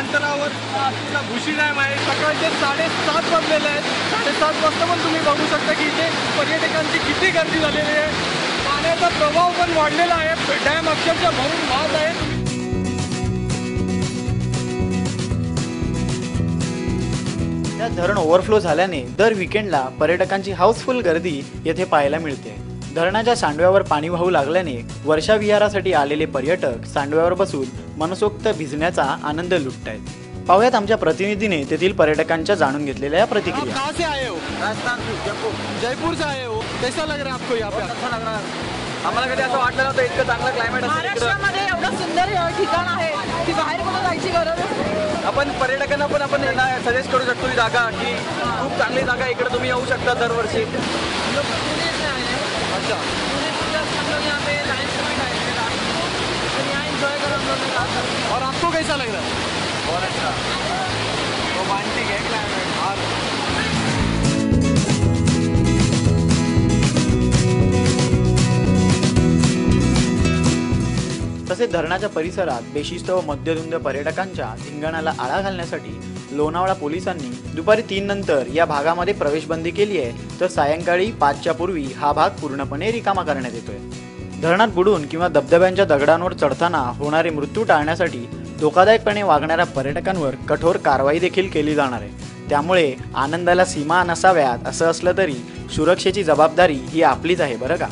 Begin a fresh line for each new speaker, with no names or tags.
अंतरावर असलेला भुशी डॅम आहे। सकाळचे 7:30 वाजलेले आहेत। 7:30 वाजता पण तुम्ही बघू शकता की इथे पर्यटकांची किती गर्दी झालेली आहे। पाण्याचा प्रवाह पण वाढलेला आहे। डॅम अक्षरशः भरून वाहत आहे।
त्यात धरण ओव्हरफ्लो झाल्याने दर विकेंडला पर्यटकांची हाऊसफुल गर्दी येथे पाहायला मिळते। धरणाच्या सांडव्यावर पाणी वाहू लागल्याने वर्षा विहारासाठी आलेले पर्यटक सांडव्यावर बसून मनसोक्त भिजण्याचा आनंद लुटतायत। पाहुयात आमच्या प्रतिनिधीने तेथील पर्यटकांच्या जाणून घेतलेल्या प्रतिक्रिया।
कहाँ से आए हो?
राजस्थान से जयपुर।
जयपुर से आए हो। कैसा लग रहा है आपको यहाँ पे?
अच्छा लग रहा है। आम्हाला कधी असं वाटलं नव्हतं इतकं चांगलं क्लायमेट असेल इकडं।
महाराष्ट्रामध्ये एवढं सुंदर ठिकाण आहे की बाहेर कुठं जायची गरज नाही।
आपण पर्यटकांना पण आपण सजेस्ट करू शकतो ही जागा की खूप चांगली जागा आहे, इकडे तुम्ही येऊ शकता दरवर्षी।
अच्छा, और आपको कैसा लग रहा है?
बहुत अच्छा, रोमांटिक है क्लाइमेट। और
तसेच धरणाच्या परिसरात बेशिस्त व मद्यधुंद पर्यटकांच्या धिंगाणाला आळा घालण्यासाठी लोणावळा पोलिसांनी दुपारी 3 नंतर या भागामध्ये प्रवेशबंदी केली आहे, तर सायंकाळी 5च्या पूर्वी हा भाग पूर्णपणे रिकामा करण्यात येतोय। धरणात बुडून किंवा धबधब्यांच्या दगडांवर चढताना होणारे मृत्यू टाळण्यासाठी धोकादायकपणे वागणाऱ्या पर्यटकांवर कठोर कारवाई देखील केली जाणार आहे। त्यामुळे आनंदाला सीमा नसाव्यात असं असलं तरी सुरक्षेची जबाबदारी ही आपलीच आहे बरं का।